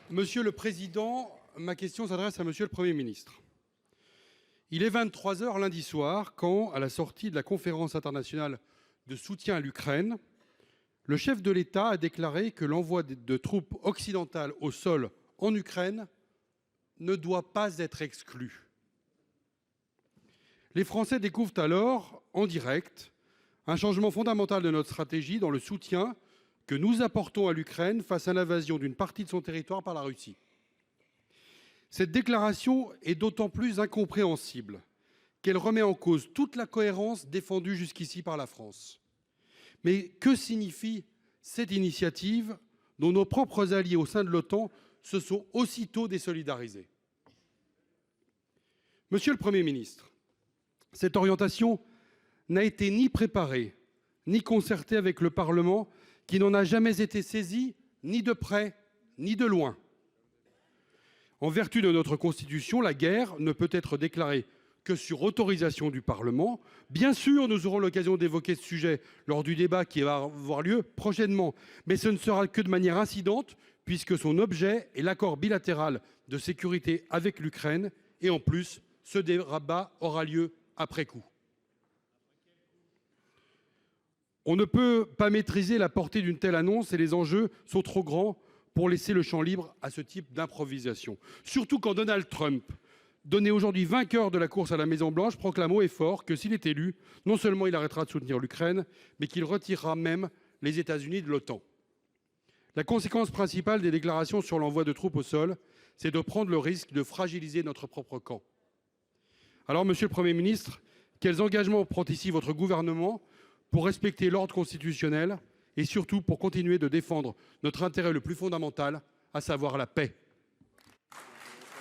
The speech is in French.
Monsieur le président, ma question s'adresse à monsieur le Premier ministre. Il est 23 heures lundi soir quand, à la sortie de la conférence internationale de soutien à l'Ukraine, le chef de l'État a déclaré que l'envoi de troupes occidentales au sol en Ukraine ne doit pas être exclu. Les Français découvrent alors, en direct, un changement fondamental de notre stratégie dans le soutien que nous apportons à l'Ukraine face à l'invasion d'une partie de son territoire par la Russie. Cette déclaration est d'autant plus incompréhensible qu'elle remet en cause toute la cohérence défendue jusqu'ici par la France. Mais que signifie cette initiative dont nos propres alliés au sein de l'OTAN se sont aussitôt désolidarisés? Monsieur le Premier ministre, cette orientation n'a été ni préparée, ni concertée avec le Parlement, qui n'en a jamais été saisi, ni de près, ni de loin. En vertu de notre Constitution, la guerre ne peut être déclarée que sur autorisation du Parlement. Bien sûr, nous aurons l'occasion d'évoquer ce sujet lors du débat qui va avoir lieu prochainement, mais ce ne sera que de manière incidente, puisque son objet est l'accord bilatéral de sécurité avec l'Ukraine, et en plus, ce débat aura lieu après coup. On ne peut pas maîtriser la portée d'une telle annonce et les enjeux sont trop grands pour laisser le champ libre à ce type d'improvisation. Surtout quand Donald Trump, donné aujourd'hui vainqueur de la course à la Maison-Blanche, proclame haut et fort que s'il est élu, non seulement il arrêtera de soutenir l'Ukraine, mais qu'il retirera même les États-Unis de l'OTAN. La conséquence principale des déclarations sur l'envoi de troupes au sol, c'est de prendre le risque de fragiliser notre propre camp. Alors, monsieur le Premier ministre, quels engagements prend ici votre gouvernement pour respecter l'ordre constitutionnel et surtout pour continuer de défendre notre intérêt le plus fondamental, à savoir la paix?